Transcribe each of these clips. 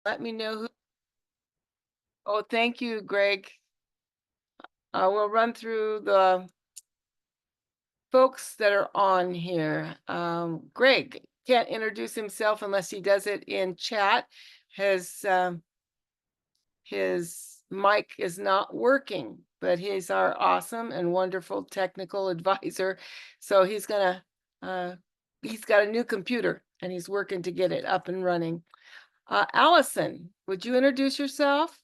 let me know who. Oh, thank you, Greg. We'll run through the folks that are on here. Greg can't introduce himself unless he does it in chat. His mic is not working, but he's our awesome and wonderful technical advisor. So he's got a new computer and he's working to get it up and running. Allison, would you introduce yourself?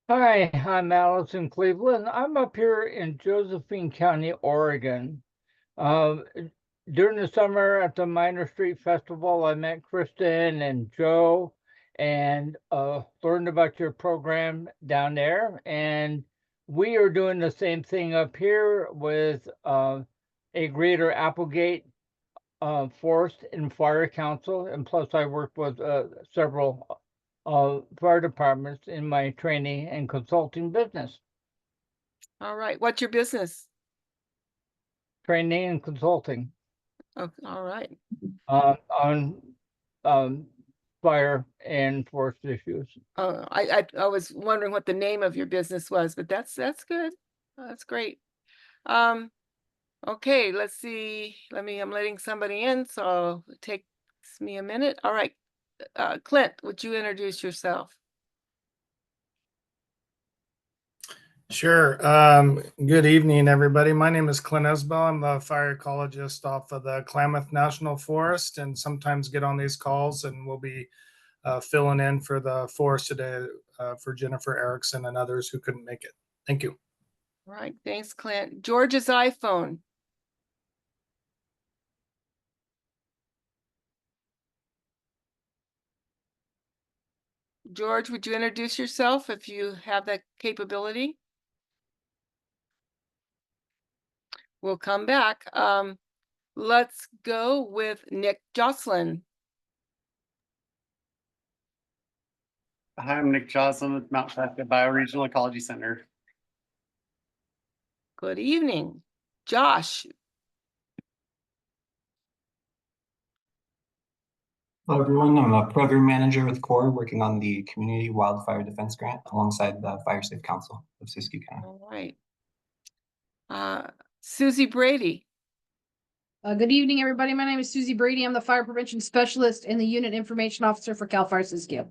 Hi, I'm Allison Cleveland. I'm up here in Josephine County, Oregon. During the summer at the Minor Street Festival, I met Kristen and Joe and learned about your program down there. And we are doing the same thing up here with a Greater Applegate Forest and Fire Council. And plus, I work with several fire departments in my training and consulting business. All right. What's your business? Training and consulting. Oh, all right. On fire and forest issues. Oh, I was wondering what the name of your business was, but that's good. That's great. Okay, let's see. I'm letting somebody in, so it takes me a minute. All right. Clint, would you introduce yourself? Sure. Good evening, everybody. My name is Clint Esbell. I'm a fire ecologist off of the Klamath National Forest, and sometimes get on these calls, and we'll be filling in for the forest today for Jennifer Erickson and others who couldn't make it. Thank you. All right. Thanks, Clint. George's iPhone. George, would you introduce yourself if you have that capability? We'll come back. Let's go with Nick Jocelyn. Hi, I'm Nick Jocelyn with Mount Shasta Bioregional Ecology Center. Good evening. Josh. Hello, everyone. I'm a program manager with CORE working on the Community Wildfire Defense Grant alongside the Fire Safe Council of Siskiyou County. All right. Susie Brady. Good evening, everybody. My name is Susie Brady. I'm the Fire Prevention Specialist and the Unit Information Officer for CAL FIRE Siskiyou.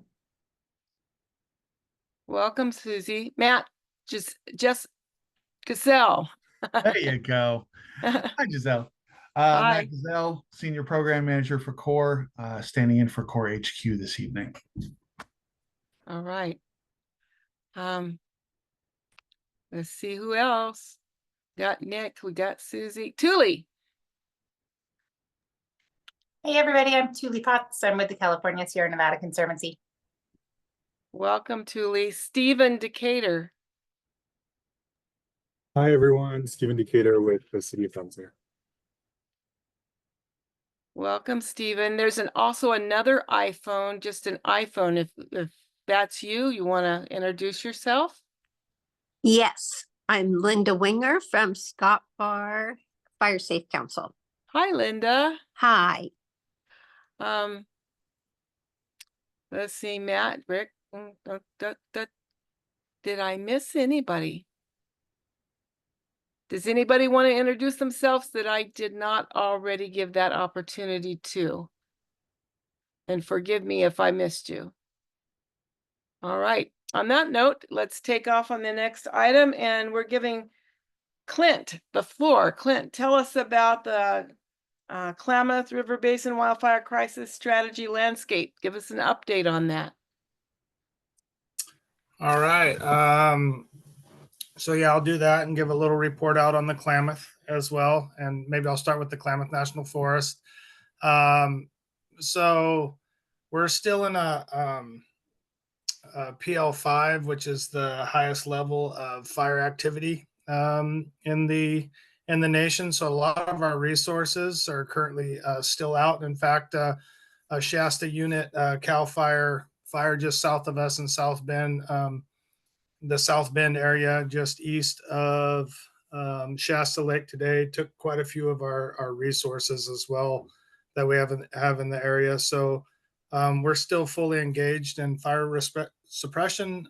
Welcome, Susie. Matt, just Gazelle. There you go. Hi, Giselle. Hi. Matt Gazelle, Senior Program Manager for CORE, standing in for CORE HQ this evening. All right. Let's see who else. Got Nick, we got Susie. Thule. Hey everybody, I'm Thule Potts. I'm with the California Sierra Nevada Conservancy. Welcome, Thule. Stephen Decatur. Hi everyone, Stephen Decatur with the City of Thunder. Welcome, Stephen. There's also another iPhone, just an iPhone. If that's you want to introduce yourself? Yes, I'm Linda Winger from Scott Bar Fire Safe Council. Hi, Linda. Hi. Let's see, Matt, Rick. Did I miss anybody? Does anybody want to introduce themselves that I did not already give that opportunity to? And forgive me if I missed you. All right. On that note, let's take off on the next item, and we're giving Clint the floor. Clint, tell us about the Klamath River Basin Wildfire Crisis Strategy Landscape. Give us an update on that. All right. So yeah, I'll do that and give a little report out on the Klamath as well. And maybe I'll start with the Klamath National Forest. So we're still in a PL5, which is the highest level of fire activity in the nation. So a lot of our resources are currently still out. In fact, a Shasta unit, Cal Fire just south of us in South Bend, the South Bend area just east of Shasta Lake today, took quite a few of our resources as well that we have in the area. So We're still fully engaged in fire suppression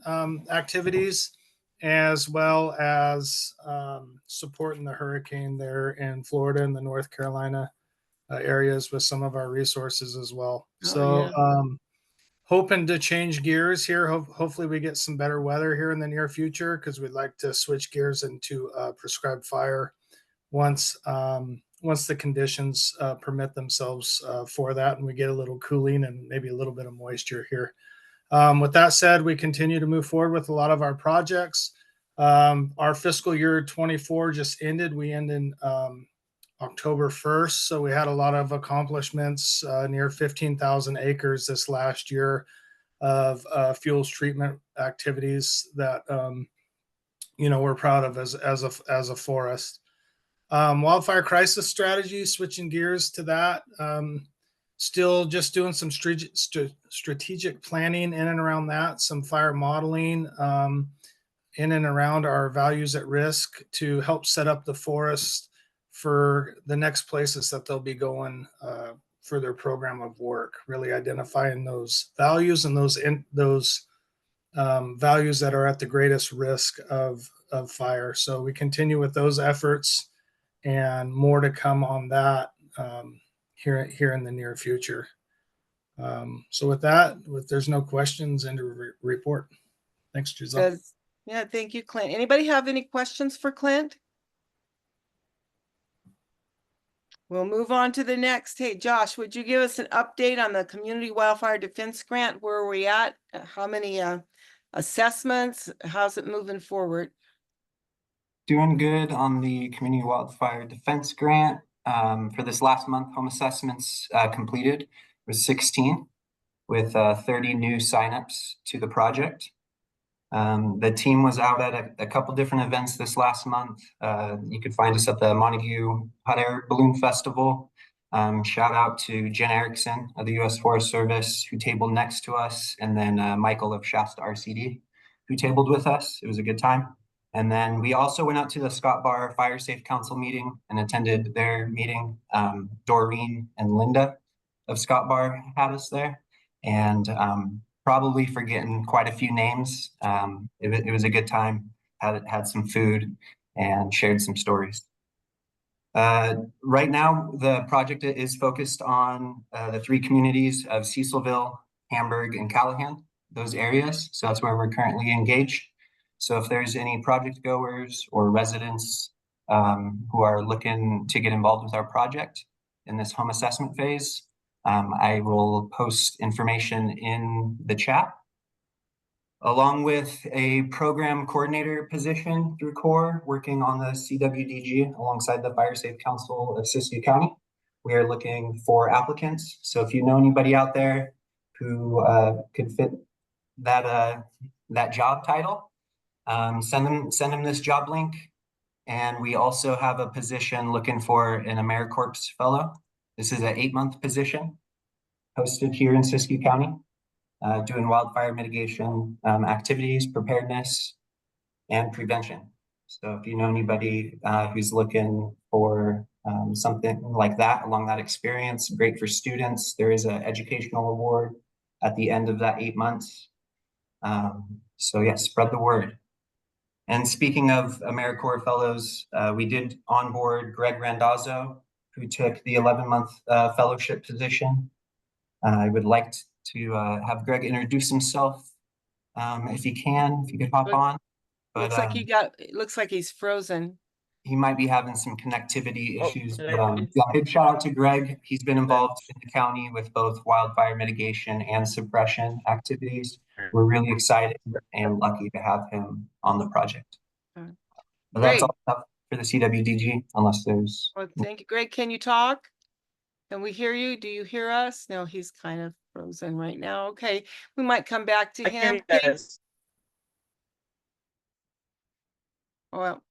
activities, as well as supporting the hurricane there in Florida and the North Carolina areas with some of our resources as well. Hoping to change gears here. Hopefully we get some better weather here in the near future, because we'd like to switch gears into prescribed fire once the conditions permit themselves for that, and we get a little cooling and maybe a little bit of moisture here. With that said, we continue to move forward with a lot of our projects. Our fiscal year 24 just ended. We ended October 1st. So we had a lot of accomplishments, near 15,000 acres this last year of fuels treatment activities that, we're proud of as a forest. Wildfire crisis strategy, switching gears to that. Still just doing some strategic planning in and around that, some fire modeling in and around our values at risk to help set up the forest for the next places that they'll be going for their program of work, really identifying those values and those values that are at the greatest risk of fire. So we continue with those efforts, and more to come on that here in the near future. So with that, if there's no questions, into report. Thanks, Giselle. Yeah, thank you, Clint. Anybody have any questions for Clint? We'll move on to the next. Hey, Josh, would you give us an update on the Community Wildfire Defense Grant? Where are we at? How many assessments? How's it moving forward? Doing good on the Community Wildfire Defense Grant. For this last month, home assessments completed with 16, with 30 new signups to the project. The team was out at a couple different events this last month. You could find us at the Montague Hot Air Balloon Festival. Shout out to Jen Erickson of the U.S. Forest Service, who tabled next to us, and then Michael of Shasta RCD, who tabled with us. It was a good time. And then we also went out to the Scott Bar Fire Safe Council meeting and attended their meeting. Doreen and Linda of Scott Bar had us there, and probably forgetting quite a few names. It was a good time. Had some food and shared some stories. Right now, the project is focused on the 3 communities of Cecilville, Hamburg, and Callahan, those areas. So that's where we're currently engaged. So if there's any project goers or residents who are looking to get involved with our project in this home assessment phase, I will post information in the chat, along with a program coordinator position through CORE, working on the CWDG alongside the Fire Safe Council of Siskiyou County. We are looking for applicants. So if you know anybody out there who could fit that job title, send them this job link. And we also have a position looking for an AmeriCorps fellow. This is an 8-month position hosted here in Siskiyou County, doing wildfire mitigation activities, preparedness, and prevention. So if you know anybody who's looking for something like that, along that experience, great for students. There is an educational award at the end of that 8 months. So yeah, spread the word. And speaking of AmeriCorps fellows, we did onboard Greg Randazzo, who took the 11-month fellowship position. I would like to have Greg introduce himself if you could hop on. But looks like he's frozen. He might be having some connectivity issues. Big shout out to Greg. He's been involved in the county with both wildfire mitigation and suppression activities. We're really excited and lucky to have him on the project. But that's all for the CWDG, unless there's... Well, thank you. Greg, can you talk? Can we hear you? Do you hear us? No, he's kind of frozen right now. Okay, we might come back to him. Well,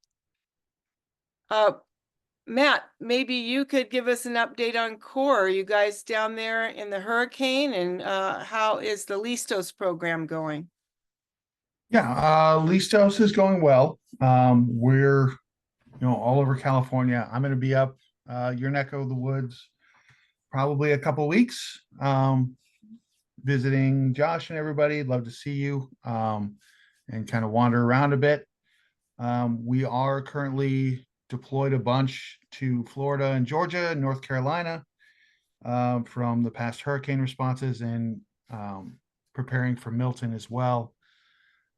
Matt, maybe you could give us an update on CORE. Are you guys down there in the hurricane, and how is the Listos program going? Yeah, Listos is going well. We're, all over California. I'm going to be up your neck of the woods probably a couple weeks. visiting Josh and everybody. Love to see you and kind of wander around a bit. We are currently deployed a bunch to Florida and Georgia and North Carolina from the past hurricane responses and preparing for Milton as well.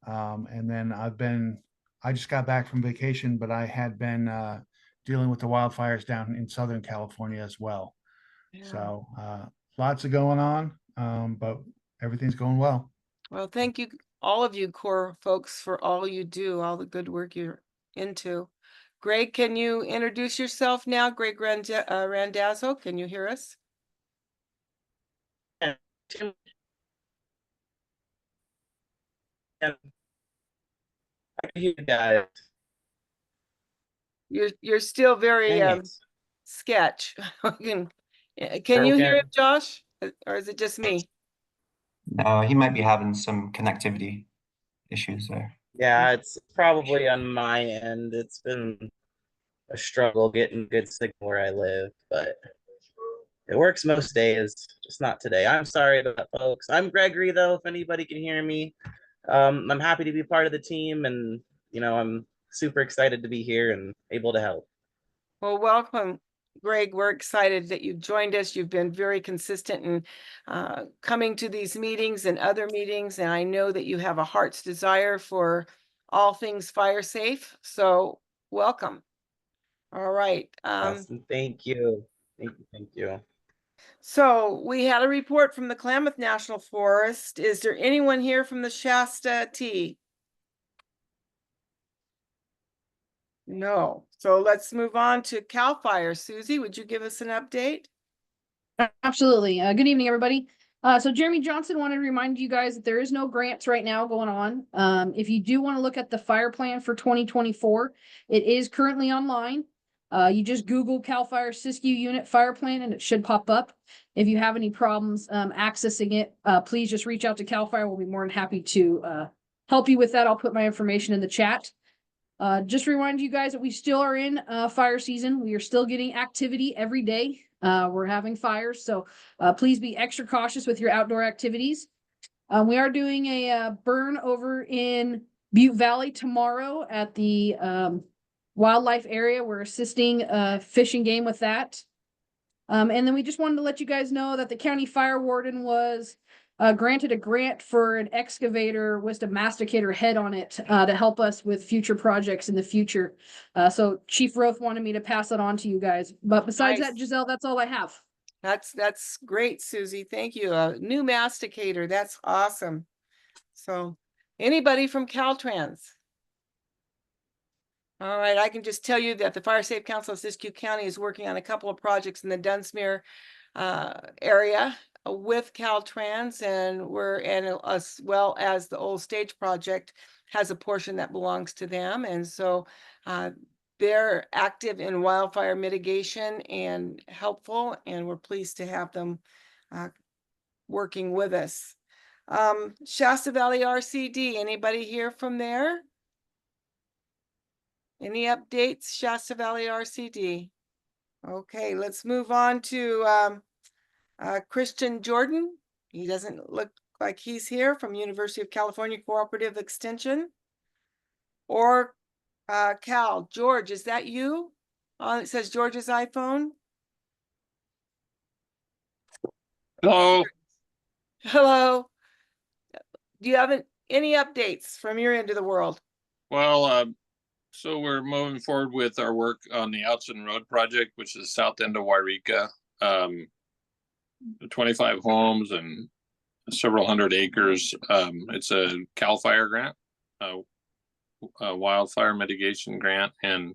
And then I just got back from vacation, but I had been dealing with the wildfires down in Southern California as well. Yeah. So lots of going on, but everything's going well. Well, thank you, all of you core folks, for all you do, all the good work you're into. Greg, can you introduce yourself now? Greg Randazzo, can you hear us? I can hear you guys. You're still very Dang it. sketch. Can you hear Okay. it, Josh? Or is it just me? No, he might be having some connectivity issues there. Yeah, it's probably on my end. It's been a struggle getting good signal where I live, but it works most days, just not today. I'm sorry about that, folks. I'm Gregory, though, if anybody can hear me. I'm happy to be part of the team, and I'm super excited to be here and able to help. Well, welcome, Greg. We're excited that you've joined us. You've been very consistent in coming to these meetings and other meetings, and I know that you have a heart's desire for all things fire safe. So welcome. All right. Awesome. Thank you. Thank you. So we had a report from the Klamath National Forest. Is there anyone here from the Shasta T? No. So let's move on to CAL FIRE. Susie, would you give us an update? Absolutely. Good evening, everybody. So Jeremy Johnson wanted to remind you guys that there is no grants right now going on. If you do want to look at the fire plan for 2024, it is currently online. You just Google CAL FIRE Siskiyou Unit Fire Plan and it should pop up. If you have any problems accessing it, please just reach out to CAL FIRE. We'll be more than happy to help you with that. I'll put my information in the chat. Just remind you guys that we still are in fire season. We are still getting activity every day. We're having fires, so please be extra cautious with your outdoor activities. We are doing a burn over in Butte Valley tomorrow at the wildlife area. We're assisting Fish and Game with that. And then we just wanted to let you guys know that the county fire warden was granted a grant for an excavator with a masticator head on it to help us with future projects in the future. So Chief Roth wanted me to pass that on to you guys. But besides Nice. that, Giselle, that's all I have. That's great, Susie. Thank you. A new masticator. That's awesome. So anybody from Caltrans? All right, I can just tell you that the Fire Safe Council of Siskiyou County is working on a couple of projects in the Dunsmuir area with Caltrans, and as well as the Old Stage project has a portion that belongs to them. And so they're active in wildfire mitigation and helpful, and we're pleased to have them working with us. Shasta Valley RCD, anybody here from there? Any updates, Shasta Valley RCD? Okay, let's move on to Christian Jordan. He doesn't look like he's here, from University of California Cooperative Extension. Or Cal. George, is that you? It says George's iPhone. Hello. Hello. Do you have any updates from your end of the world? Well, so we're moving forward with our work on the Outson Road project, which is south end of Wairika. 25 homes and several hundred acres. It's a CAL FIRE grant, a wildfire mitigation grant, and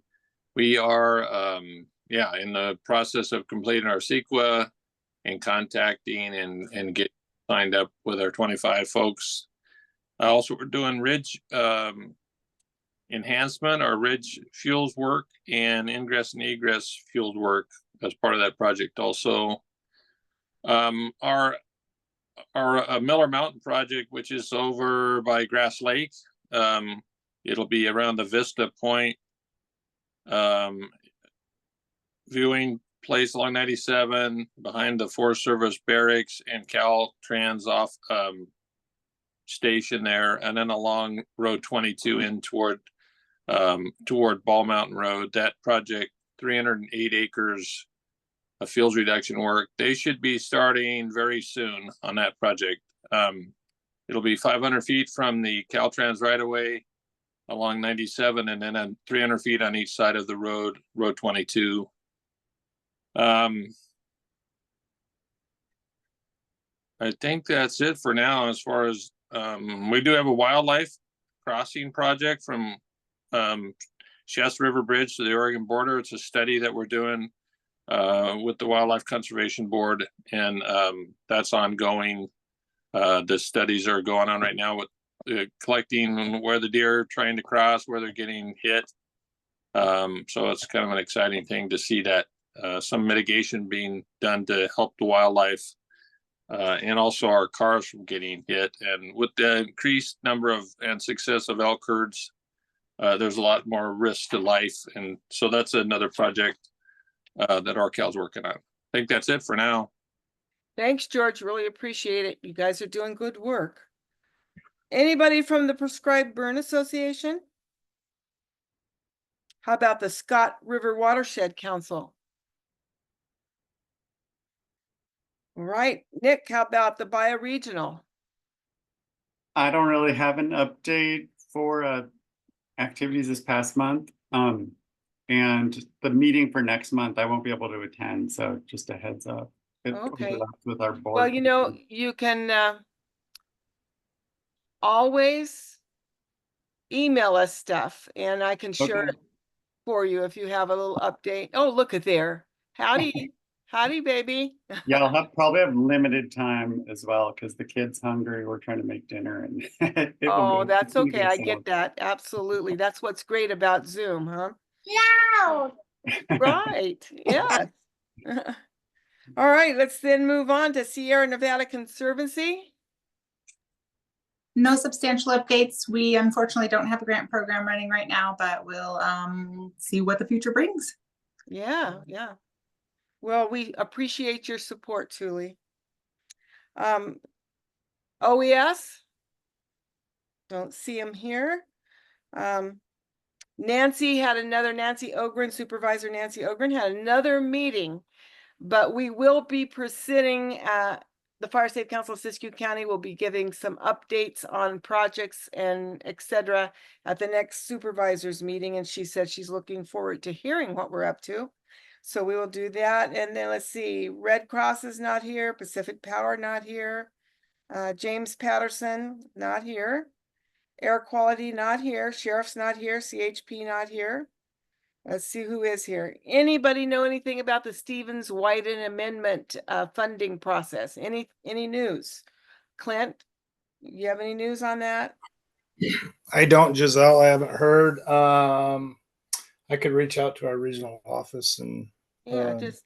we are in the process of completing our CEQA and contacting and getting signed up with our 25 folks. Also, we're doing ridge enhancement or ridge fuels work and ingress and egress fuels work as part of that project. Also, our Miller Mountain project, which is over by Grass Lake, it'll be around the Vista Point viewing place along 97 behind the Forest Service barracks and Caltrans off station there, and then along Road 22 in toward Ball Mountain Road. That project, 308 acres of fields reduction work. They should be starting very soon on that project. It'll be 500 feet from the Caltrans right away along 97, and then 300 feet on each side of the road, Road 22. I think that's it for now. As far as we do have a wildlife crossing project from Shasta River Bridge to the Oregon border. It's a study that we're doing with the Wildlife Conservation Board, and that's ongoing. The studies are going on right now with collecting where the deer are trying to cross, where they're getting hit. So it's kind of an exciting thing to see that some mitigation being done to help the wildlife and also our cars from getting hit. And with the increased number of and success of elk herds, there's a lot more risk to life. And so that's another project that RCal's working on. I think that's it for now. Thanks, George. Really appreciate it. You guys are doing good work. Anybody from the Prescribed Burn Association? How about the Scott River Watershed Council? All right, Nick, how about the bioregional? I don't really have an update for activities this past month. And the meeting for next month, I won't be able to attend. So just a heads up. It Okay. overlaps with our board. Well, you know, you can always email us stuff and I can share it for you if you have a little update. Oh, look at there. Howdy. Howdy, baby. Yeah, I'll probably have limited time as well because the kid's hungry. We're trying to make dinner and it will Oh, be that's okay. I sound. get that. Absolutely. That's what's great about Zoom, huh? Loud. Right. Yeah. All right, let's then move on to Sierra Nevada Conservancy. No substantial updates. We unfortunately don't have a grant program running right now, but we'll see what the future brings. Yeah, yeah. Well, we appreciate your support, Thule. OES. Don't see him here. Nancy Ogren, Supervisor Nancy Ogren had another meeting, but we will be presenting the Fire Safe Council of Siskiyou County will be giving some updates on projects and etc. at the next supervisors meeting. And she said she's looking forward to hearing what we're up to. So we will do that. And then let's see, Red Cross is not here, Pacific Power not here, James Patterson not here, Air Quality not here, Sheriff's not here, CHP not here. Let's see who is here. Anybody know anything about the Stevens-Wyden Amendment funding process? Any news? Clint, you have any news on that? I don't, Giselle. I haven't heard. I could reach out to our regional office and Yeah, just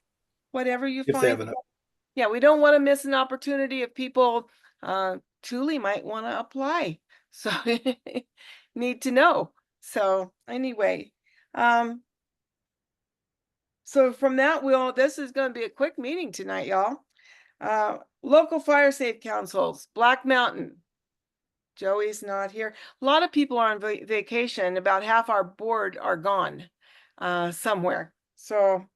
whatever you if they have find. an. Yeah, we don't want to miss an opportunity if people truly might want to apply. So need to know. So anyway, so from that, this is going to be a quick meeting tonight, y'all. Local fire safe councils, Black Mountain. Joey's not here. A lot of people are on vacation. About half our board are gone somewhere. So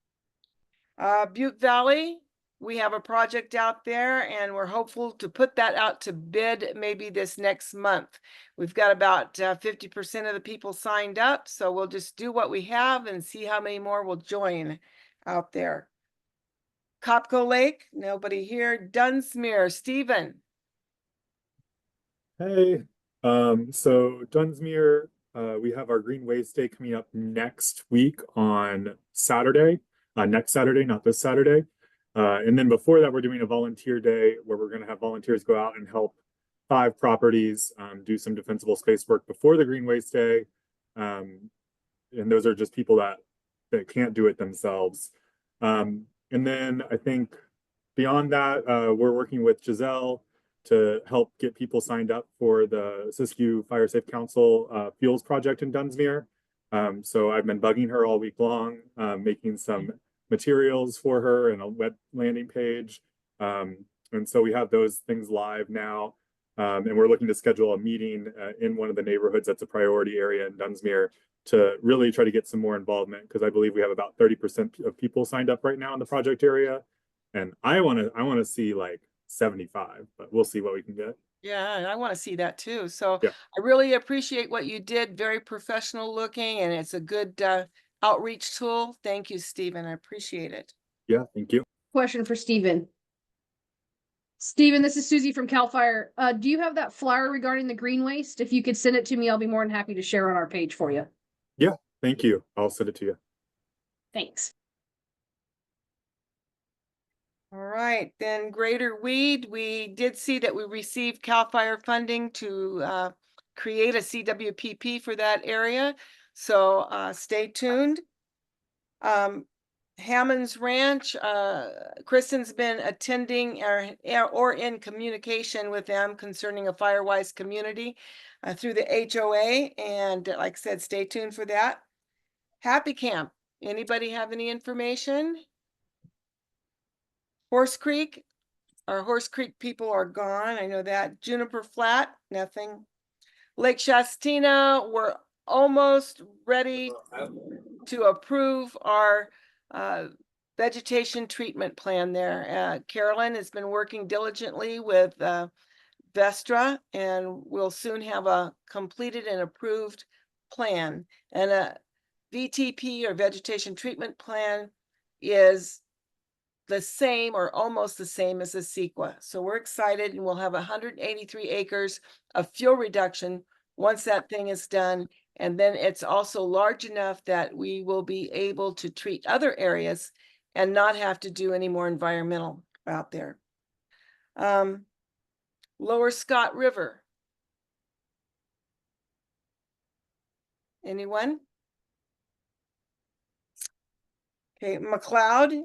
Butte Valley, we have a project out there and we're hopeful to put that out to bid maybe this next month. We've got about 50% of the people signed up. So we'll just do what we have and see how many more will join out there. Copco Lake, nobody here. Dunsmuir, Stephen. Hey, so Dunsmuir, we have our Green Waste Day coming up next week on Saturday, next Saturday, not this Saturday. And then before that, we're doing a volunteer day where we're going to have volunteers go out and help 5 properties do some defensible space work before the Green Waste Day. And those are just people that can't do it themselves. And then I think beyond that, we're working with Giselle to help get people signed up for the Siskiyou Fire Safe Council Fuels project in Dunsmuir. So I've been bugging her all week long, making some materials for her and a web landing page. And so we have those things live now. And we're looking to schedule a meeting in one of the neighborhoods that's a priority area in Dunsmuir to really try to get some more involvement, because I believe we have about 30% of people signed up right now in the project area. And I want to see like 75, but we'll see what we can get. Yeah, I want to see that too. So Yeah. I really appreciate what you did. Very professional looking, and it's a good outreach tool. Thank you, Stephen. I appreciate it. Yeah, thank you. Question for Stephen. Stephen, this is Susie from CAL FIRE. Do you have that flyer regarding the green waste? If you could send it to me, I'll be more than happy to share on our page for you. Yeah, thank you. I'll send it to you. Thanks. All right, then Greater Weed, we did see that we received CAL FIRE funding to create a CWPP for that area. So stay tuned. Hammond's Ranch, Kristen's been attending or in communication with them concerning a Firewise community through the HOA. And like I said, stay tuned for that. Happy Camp, anybody have any information? Horse Creek, our Horse Creek people are gone. I know that. Juniper Flat, nothing. Lake Shastina, we're almost ready to approve our vegetation treatment plan there. Carolyn has been working diligently with Vestra, and we'll soon have a completed and approved plan. And a VTP, or vegetation treatment plan, is the same or almost the same as the CEQA. So we're excited, and we'll have 183 acres of fuel reduction once that thing is done. And then it's also large enough that we will be able to treat other areas and not have to do any more environmental out there. Lower Scott River. Anyone? Okay, McLeod.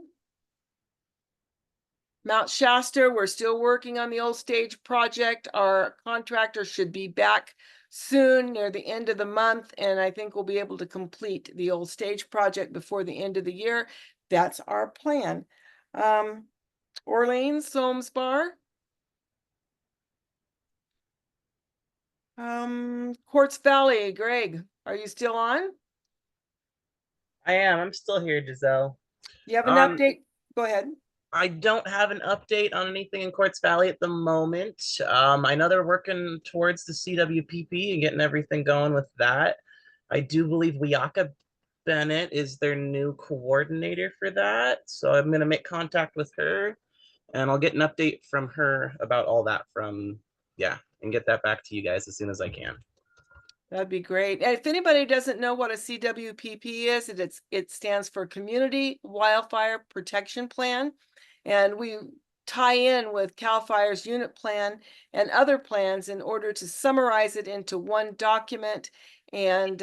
Mount Shasta, we're still working on the old stage project. Our contractor should be back soon, near the end of the month, and I think we'll be able to complete the old stage project before the end of the year. That's our plan. Orleans, Soames Bar. Quartz Valley, Greg, are you still on? I am. I'm still here, Giselle. You have an update? Go ahead. I don't have an update on anything in Quartz Valley at the moment. I know they're working towards the CWPP and getting everything going with that. I do believe Wiaka Bennett is their new coordinator for that. So I'm going to make contact with her, and I'll get an update from her about all that and get that back to you guys as soon as I can. That'd be great. And if anybody doesn't know what a CWPP is, it stands for Community Wildfire Protection Plan. And we tie in with CAL FIRE's unit plan and other plans in order to summarize it into one document. And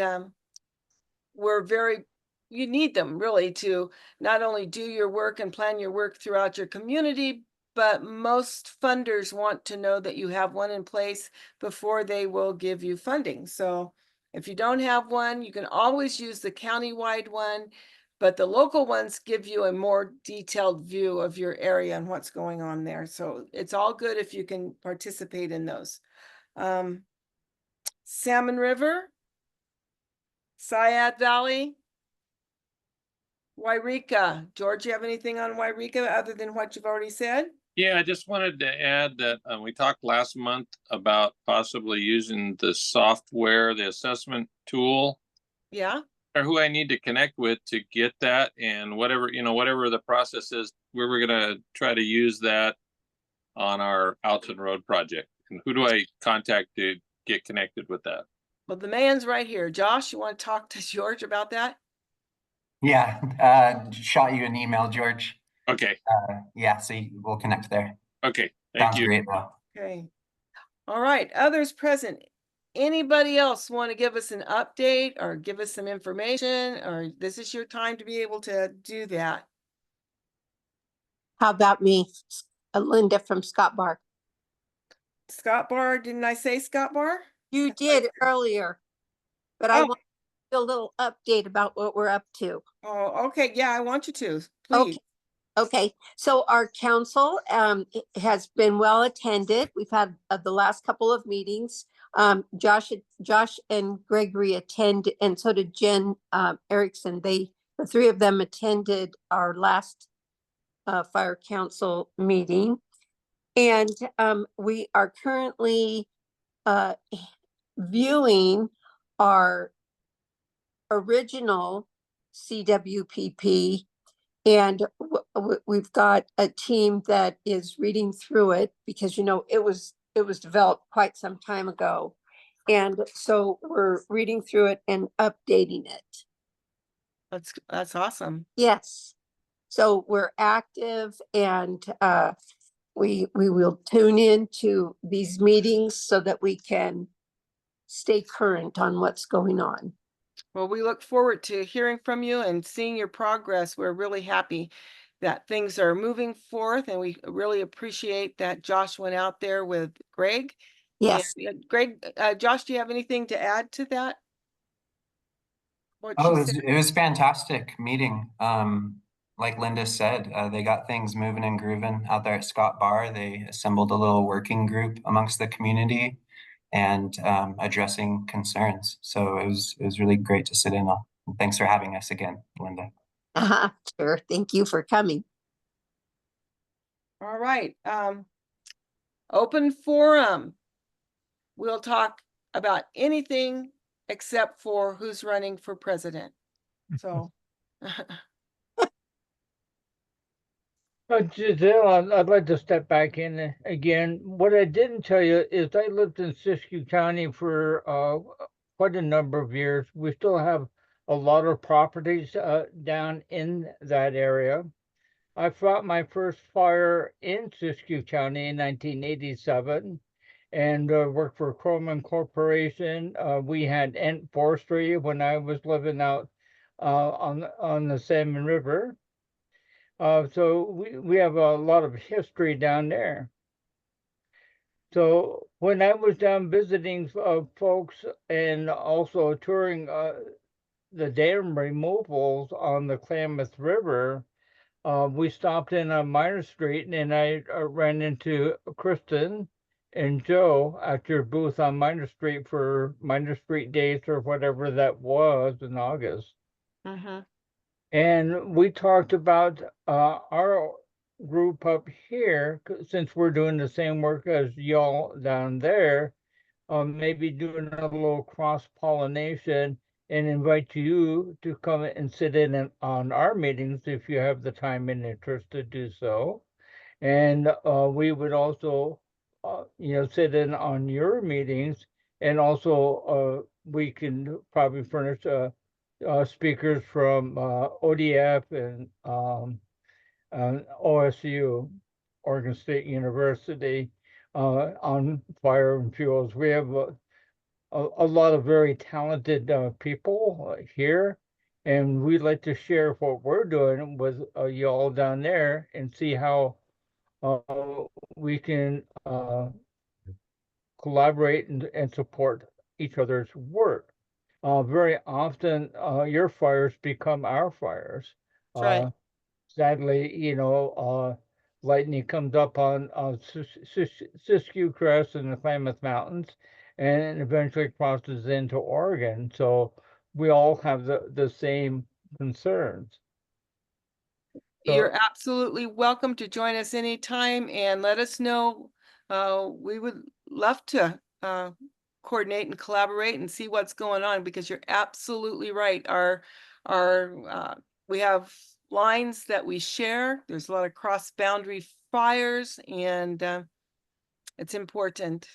you need them really to not only do your work and plan your work throughout your community, but most funders want to know that you have one in place before they will give you funding. So if you don't have one, you can always use the countywide one, but the local ones give you a more detailed view of your area and what's going on there. So it's all good if you can participate in those. Salmon River, Syad Valley, Wairika. George, you have anything on Wairika other than what you've already said? Yeah, I just wanted to add that we talked last month about possibly using the software, the assessment tool. Yeah. Or who I need to connect with to get that, and whatever the process is, we were gonna try to use that on our Alton Road project. And who do I contact to get connected with that? Well, the man's right here. Josh, you want to talk to George about that? Yeah, shot you an email, George. Okay. Yeah, so we'll connect there. Okay, thank you. Sounds great, though. Okay. All right, others present. Anybody else want to give us an update or give us some information, or this is your time to be able to do that? How about me, Linda from Scott Bar? Scott Bar, didn't I say Scott Bar? You did earlier, but I want a little update about what we're up to. Oh, okay. Yeah, I want you to, Okay. please. Okay, so our council has been well attended. We've had the last couple of meetings. Josh and Gregory attend, and so did Jen Erickson. The three of them attended our last fire council meeting. And we are currently viewing our original CWPP, and we've got a team that is reading through it because, you know, it was developed quite some time ago. And so we're reading through it and updating it. That's awesome. Yes. So we're active, and we will tune into these meetings so that we can stay current on what's going on. Well, we look forward to hearing from you and seeing your progress. We're really happy that things are moving forth, and we really appreciate that Josh went out there with Greg. Yes. And, Greg, Josh, do you have anything to add to that? What Oh, she said? it was fantastic meeting. Like Linda said, they got things moving and grooving out there at Scott Bar. They assembled a little working group amongst the community and addressing concerns. So it was really great to sit in on. And thanks for having us again, Linda. Sure. Thank you for coming. All right. Open forum. We'll talk about anything except for who's running for president. So Giselle, I'd like to step back in again. What I didn't tell you is I lived in Siskiyou County for quite a number of years. We still have a lot of properties down in that area. I fought my first fire in Siskiyou County in 1987 and worked for Croman Corporation. We had Ent Forestry when I was living out on the Salmon River. So we have a lot of history down there. So when I was down visiting folks and also touring the dam removals on the Klamath River, we stopped in on Minor Street, and I ran into Kristen and Joe at your booth on Minor Street for Minor Street Days or whatever that was in August. And we talked about our group up here, since we're doing the same work as y'all down there, maybe doing a little cross-pollination and invite you to come and sit in on our meetings if you have the time and interest to do so. And we would also, sit in on your meetings, and also we can probably furnish speakers from ODF and OSU, Oregon State University, on fire and fuels. We have a lot of very talented people here, and we'd like to share what we're doing with y'all down there and see how we can collaborate and support each other's work. Very often, your fires become our fires. That's right. Sadly, lightning comes up on Siskiyou Crest and the Klamath Mountains, and eventually crosses into Oregon. So we all have the same concerns. You're absolutely welcome to join us anytime and let us know. We would love to coordinate and collaborate and see what's going on, because you're absolutely right. We have lines that we share. There's a lot of cross-boundary fires, and it's important.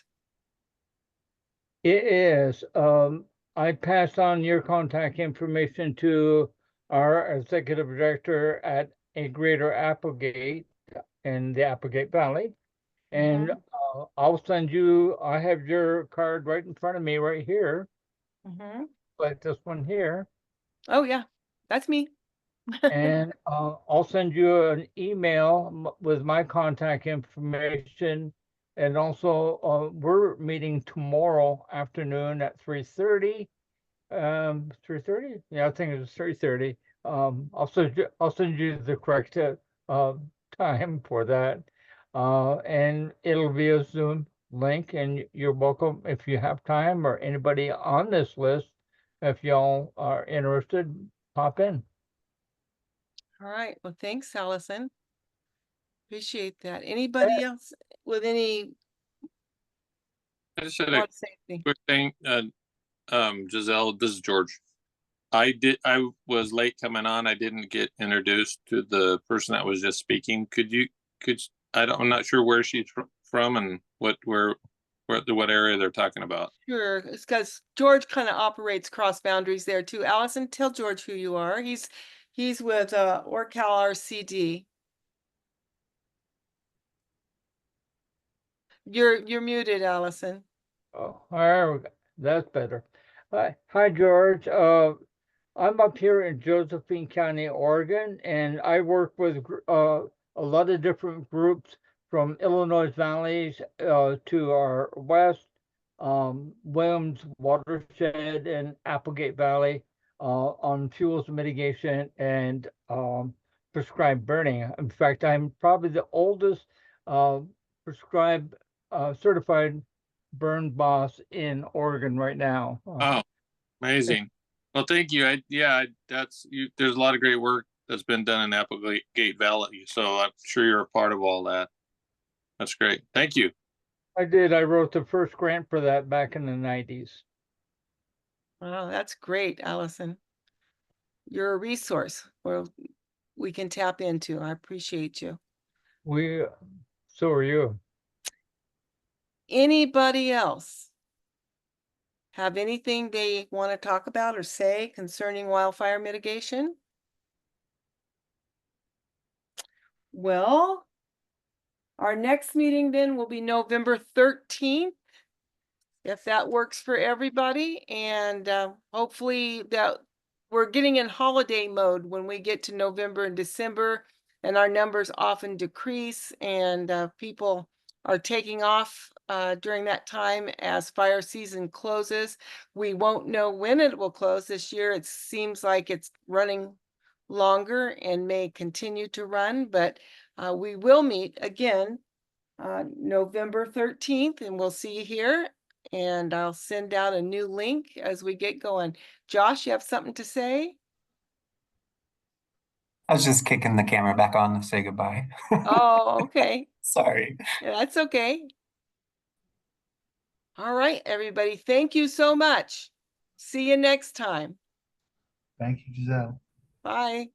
It is. I passed on your contact information to our executive director at a Greater Applegate in the Applegate Valley. And I'll send you, I have your card right in front of me right here, like this one here. Oh, yeah, that's me. And I'll send you an email with my contact information. And also, we're meeting tomorrow afternoon at 3:30. 3:30? Yeah, I think it was 3:30. I'll send you the correct time for that. And it'll be a Zoom link, and you're welcome if you have time, or anybody on this list, if y'all are interested, pop in. All right. Well, thanks, Allison. Appreciate that. Anybody else with any I just had a want to say anything? quick thing. Giselle, this is George. I was late coming on. I didn't get introduced to the person that was just speaking. I'm not sure where she's from and what area they're talking about. Sure. It's because George kind of operates cross boundaries there too. Allison, tell George who you are. He's with OrCal RCD. You're muted, Allison. Oh, there we go. That's better. Hi, George. I'm up here in Josephine County, Oregon, and I work with a lot of different groups from Illinois valleys to our west, Williams Watershed and Applegate Valley on fuels mitigation and prescribed burning. In fact, I'm probably the oldest prescribed certified burn boss in Oregon right now. Oh, amazing. Well, thank you. There's a lot of great work that's been done in Applegate Valley, so I'm sure you're a part of all that. That's great. Thank you. I did. I wrote the first grant for that back in the 90s. Wow, that's great, Allison. You're a resource where we can tap into. I appreciate you. So are you. Anybody else have anything they want to talk about or say concerning wildfire mitigation? Well, our next meeting then will be November 13th, if that works for everybody. And hopefully that we're getting in holiday mode when we get to November and December, and our numbers often decrease, and people are taking off during that time as fire season closes. We won't know when it will close this year. It seems like it's running longer and may continue to run, but we will meet again November 13th, and we'll see you here. And I'll send out a new link as we get going. Josh, you have something to say? I was just kicking the camera back on to say goodbye. Oh, okay. Sorry. Yeah, that's okay. All right, everybody. Thank you so much. See you next time. Thank you, Giselle. Bye.